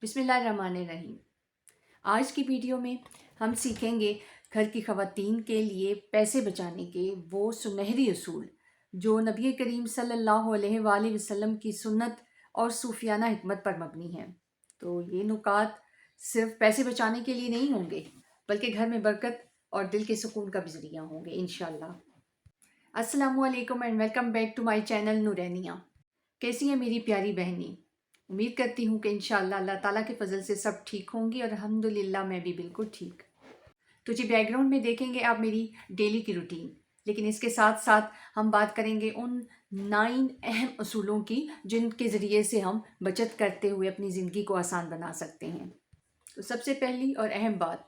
بسم اللہ الرحمن الرحیم۔ آج کی ویڈیو میں ہم سیکھیں گے گھر کی خواتین کے لیے پیسے بچانے کے وہ سنہری اصول جو نبی کریم صلی اللہ علیہ وآلہ وسلم کی سنت اور صوفیانہ حکمت پر مبنی ہیں۔ تو یہ نکات صرف پیسے بچانے کے لیے نہیں ہوں گے بلکہ گھر میں برکت اور دل کے سکون کا بھی ذریعہ ہوں گے انشاءاللہ۔ السلام علیکم and welcome back to my channel نورینیہ۔ کیسی ہیں میری پیاری بہنیں؟ امید کرتی ہوں کہ انشاءاللہ اللہ تعالیٰ کے فضل سے سب ٹھیک ہوں گی اور الحمدللہ میں بھی بالکل ٹھیک۔ تو جی بیک گراؤنڈ میں دیکھیں گے آپ میری ڈیلی کی روٹین، لیکن اس کے ساتھ ساتھ ہم بات کریں گے ان 9 اہم اصولوں کی جن کے ذریعے سے ہم بچت کرتے ہوئے اپنی زندگی کو آسان بنا سکتے ہیں۔ تو سب سے پہلی اور اہم بات،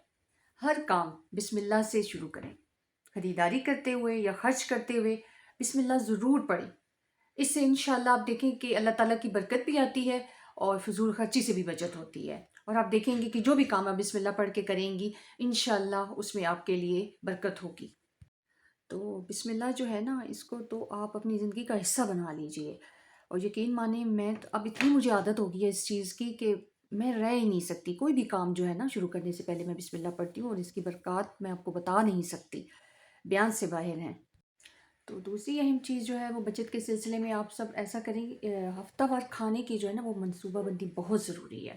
ہر کام بسم اللہ سے شروع کریں۔ خریداری کرتے ہوئے یا خرچ کرتے ہوئے بسم اللہ ضرور پڑھیں۔ اس سے انشاءاللہ آپ دیکھیں کہ اللہ تعالیٰ کی برکت بھی آتی ہے اور فضول خرچی سے بھی بچت ہوتی ہے، اور آپ دیکھیں گے کہ جو بھی کام آپ بسم اللہ پڑھ کے کریں گی انشاءاللہ اس میں آپ کے لیے برکت ہوگی۔ تو بسم اللہ جو ہے نا، اس کو تو آپ اپنی زندگی کا حصہ بنا لیجئے، اور یقین مانیں میں تو اب اتنی مجھے عادت ہو گئی ہے اس چیز کی کہ میں رہ ہی نہیں سکتی۔ کوئی بھی کام جو ہے نا شروع کرنے سے پہلے میں بسم اللہ پڑھتی ہوں، اور اس کی برکات میں آپ کو بتا نہیں سکتی، بیان سے باہر ہیں۔ تو دوسری اہم چیز جو ہے وہ بچت کے سلسلے میں آپ سب ایسا کریں، ہفتہ وار کھانے کی جو ہے نا وہ منصوبہ بندی بہت ضروری ہے۔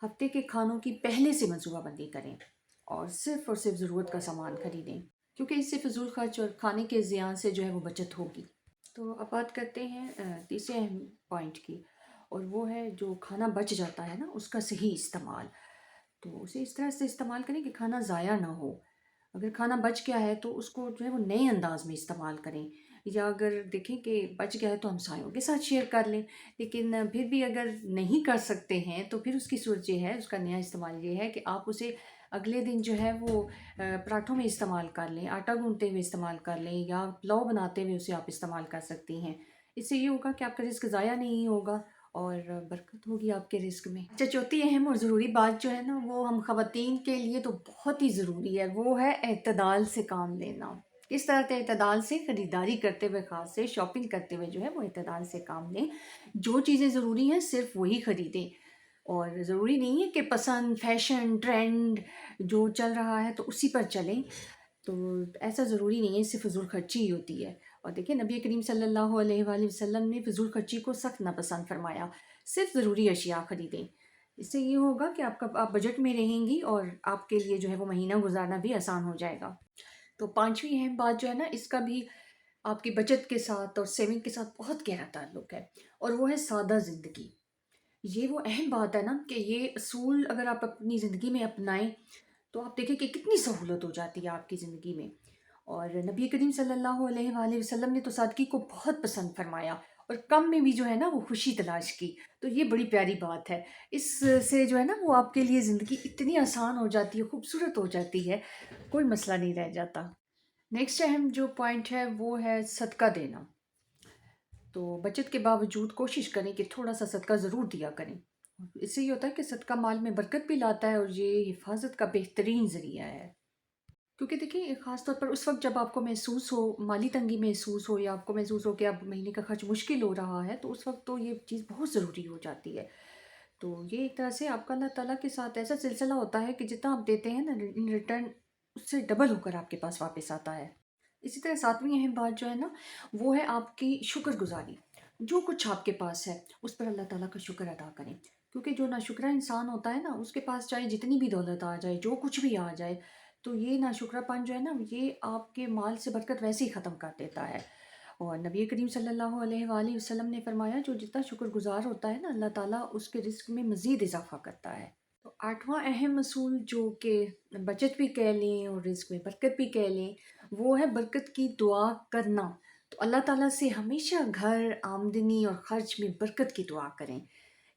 ہفتے کے کھانوں کی پہلے سے منصوبہ بندی کریں اور صرف ضرورت کا سامان خریدیں، کیونکہ اس سے فضول خرچ اور کھانے کے زیان سے جو ہے وہ بچت ہوگی۔ تو اب بات کرتے ہیں تیسرے اہم پوائنٹ کی، اور وہ ہے جو کھانا بچ جاتا ہے نا اس کا صحیح استعمال۔ تو اسے اس طرح سے استعمال کریں کہ کھانا ضائع نہ ہو۔ اگر کھانا بچ گیا ہے تو اس کو جو ہے وہ نئے انداز میں استعمال کریں، یا اگر دیکھیں کہ بچ گیا ہے تو ہمسایوں کے ساتھ شیئر کر لیں۔ لیکن پھر بھی اگر نہیں کر سکتے ہیں تو پھر اس کی صورت یہ ہے، اس کا نیا استعمال یہ ہے کہ آپ اسے اگلے دن جو ہے وہ پراٹھوں میں استعمال کر لیں، آٹا گوندتے ہوئے استعمال کر لیں، یا پلاؤ بناتے ہوئے اسے آپ استعمال کر سکتی ہیں۔ اس سے یہ ہوگا کہ آپ کا رزق ضائع نہیں ہوگا اور برکت ہوگی آپ کے رزق میں۔ اچھا، چوتھی اہم اور ضروری بات جو ہے نا وہ ہم خواتین کے لیے تو بہت ہی ضروری ہے، وہ ہے اعتدال سے کام لینا۔ کس طرح سے اعتدال سے؟ خریداری کرتے ہوئے، خاص سے شاپنگ کرتے ہوئے جو ہے وہ اعتدال سے کام لیں۔ جو چیزیں ضروری ہیں صرف وہی خریدیں، اور ضروری نہیں ہے کہ پسند، فیشن، ٹرینڈ جو چل رہا ہے تو اسی پر چلیں۔ تو ایسا ضروری نہیں ہے، اس سے فضول خرچی ہی ہوتی ہے۔ اور دیکھیں نبی کریم صلی اللہ علیہ وآلہ وسلم نے فضول خرچی کو سخت ناپسند فرمایا۔ صرف ضروری اشیاء خریدیں، اس سے یہ ہوگا کہ آپ بجٹ میں رہیں گی اور آپ کے لیے جو ہے وہ مہینہ گزارنا بھی آسان ہو جائے گا۔ تو پانچویں اہم بات جو ہے نا، اس کا بھی آپ کی بچت کے ساتھ اور سیونگ کے ساتھ بہت گہرا تعلق ہے، اور وہ ہے سادہ زندگی۔ یہ وہ اہم بات ہے نا کہ یہ اصول اگر آپ اپنی زندگی میں اپنائیں تو آپ دیکھیں کہ کتنی سہولت ہو جاتی ہے آپ کی زندگی میں۔ اور نبی کریم صلی اللہ علیہ وآلہ وسلم نے تو سادگی کو بہت پسند فرمایا، اور کم میں بھی جو ہے نا وہ خوشی تلاش کی۔ تو یہ بڑی پیاری بات ہے، اس سے جو ہے نا وہ آپ کے لیے زندگی اتنی آسان ہو جاتی ہے، خوبصورت ہو جاتی ہے، کوئی مسئلہ نہیں رہ جاتا۔ نیکسٹ اہم جو پوائنٹ ہے وہ ہے صدقہ دینا۔ تو بچت کے باوجود کوشش کریں کہ تھوڑا سا صدقہ ضرور دیا کریں۔ اس سے یہ ہوتا ہے کہ صدقہ مال میں برکت بھی لاتا ہے، اور یہ حفاظت کا بہترین ذریعہ ہے۔ کیونکہ دیکھیں خاص طور پر اس وقت جب آپ کو محسوس ہو، مالی تنگی محسوس ہو، یا آپ کو محسوس ہو کہ اب مہینے کا خرچ مشکل ہو رہا ہے، تو اس وقت تو یہ چیز بہت ضروری ہو جاتی ہے۔ تو یہ ایک طرح سے آپ کا اللہ تعالیٰ کے ساتھ ایسا سلسلہ ہوتا ہے کہ جتنا آپ دیتے ہیں نا ان ریٹرن اس سے ڈبل ہو کر آپ کے پاس واپس آتا ہے۔ اسی طرح ساتویں اہم بات جو ہے نا وہ ہے آپ کی شکر گزاری۔ جو کچھ آپ کے پاس ہے اس پر اللہ تعالیٰ کا شکر ادا کریں، کیونکہ جو ناشکرا انسان ہوتا ہے نا اس کے پاس چاہے جتنی بھی دولت آ جائے، جو کچھ بھی آ جائے، تو یہ ناشکرا پن جو ہے نا یہ آپ کے مال سے برکت ویسے ہی ختم کر دیتا ہے۔ اور نبی کریم صلی اللہ علیہ وآلہ وسلم نے فرمایا جو جتنا شکر گزار ہوتا ہے نا اللہ تعالیٰ اس کے رزق میں مزید اضافہ کرتا ہے۔ تو آٹھواں اہم اصول جو کہ بچت بھی کہہ لیں اور رزق میں برکت بھی کہہ لیں، وہ ہے برکت کی دعا کرنا۔ تو اللہ تعالیٰ سے ہمیشہ گھر، آمدنی اور خرچ میں برکت کی دعا کریں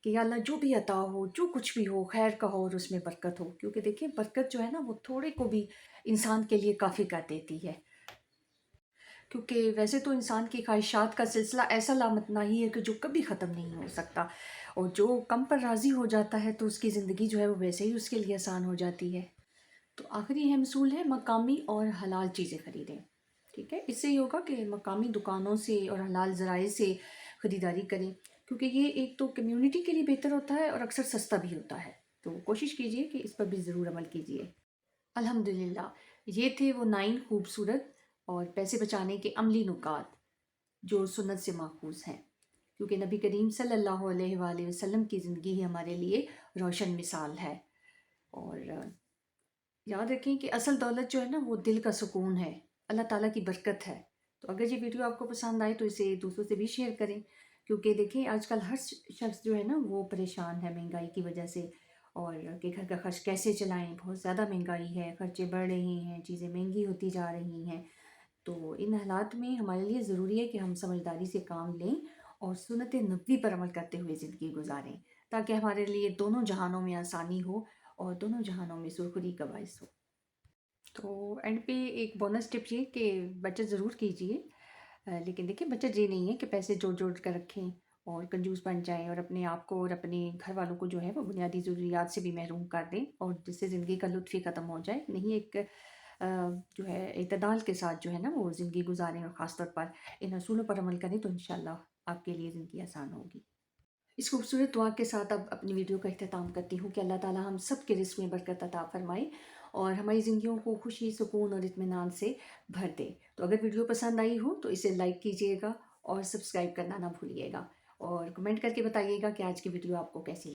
کہ یا اللہ جو بھی عطا ہو، جو کچھ بھی ہو خیر کا ہو اور اس میں برکت ہو، کیونکہ دیکھیں برکت جو ہے نا وہ تھوڑے کو بھی انسان کے لیے کافی کر دیتی ہے۔ کیونکہ ویسے تو انسان کی خواہشات کا سلسلہ ایسا لامتناہی ہے کہ جو کبھی ختم نہیں ہو سکتا، اور جو کم پر راضی ہو جاتا ہے تو اس کی زندگی جو ہے وہ ویسے ہی اس کے لیے آسان ہو جاتی ہے۔ تو آخری اہم اصول ہے مقامی اور حلال چیزیں خریدیں۔ ٹھیک ہے، اس سے یہ ہوگا کہ مقامی دکانوں سے اور حلال ذرائع سے خریداری کریں، کیونکہ یہ ایک تو کمیونٹی کے لیے بہتر ہوتا ہے اور اکثر سستا بھی ہوتا ہے، تو کوشش کیجیے کہ اس پر بھی ضرور عمل کیجیے۔ الحمدللہ، یہ تھے وہ 9 خوبصورت اور پیسے بچانے کے عملی نکات جو سنت سے ماخوذ ہیں، کیونکہ نبی کریم صلی اللہ علیہ وآلہ وسلم کی زندگی ہی ہمارے لیے روشن مثال ہے۔ اور یاد رکھیں کہ اصل دولت جو ہے نا وہ دل کا سکون ہے، اللہ تعالیٰ کی برکت ہے۔ تو اگر یہ ویڈیو آپ کو پسند آئے تو اسے دوسروں سے بھی شیئر کریں، کیونکہ دیکھیں آج کل ہر شخص جو ہے نا وہ پریشان ہے مہنگائی کی وجہ سے، اور کہ گھر کا خرچ کیسے چلائیں، بہت زیادہ مہنگائی ہے، خرچے بڑھ رہے ہیں، چیزیں مہنگی ہوتی جا رہی ہیں۔ تو ان حالات میں ہمارے لیے ضروری ہے کہ ہم سمجھداری سے کام لیں اور سنت نبوی پر عمل کرتے ہوئے زندگی گزاریں، تاکہ ہمارے لیے دونوں جہانوں میں آسانی ہو اور دونوں جہانوں میں سرخری کا باعث ہو۔ تو اینڈ پہ ایک بونس ٹپ یہ کہ بچت ضرور کیجیے، لیکن دیکھیں بچت یہ نہیں ہے کہ پیسے جوڑ جوڑ کر رکھیں اور کنجوس بن جائیں اور اپنے آپ کو اور اپنے گھر والوں کو جو ہے وہ بنیادی ضروریات سے بھی محروم کر دیں اور جس سے زندگی کا لطف ہی ختم ہو جائے۔ نہیں، ایک جو ہے اعتدال کے ساتھ جو ہے نا وہ زندگی گزاریں اور خاص طور پر ان اصولوں پر عمل کریں تو انشاءاللہ آپ کے لیے زندگی آسان ہوگی۔ اس خوبصورت دعا کے ساتھ اب اپنی ویڈیو کا اختتام کرتی ہوں کہ اللہ تعالیٰ ہم سب کے رزق میں برکت عطا فرمائے اور ہماری زندگیوں کو خوشی، سکون اور اطمینان سے بھر دے۔ تو اگر ویڈیو پسند آئی ہو تو اسے لائک کیجیے گا اور سبسکرائب کرنا نہ بھولیے گا، اور کمنٹ کر کے بتائیے گا کہ آج کی ویڈیو آپ کو کیسی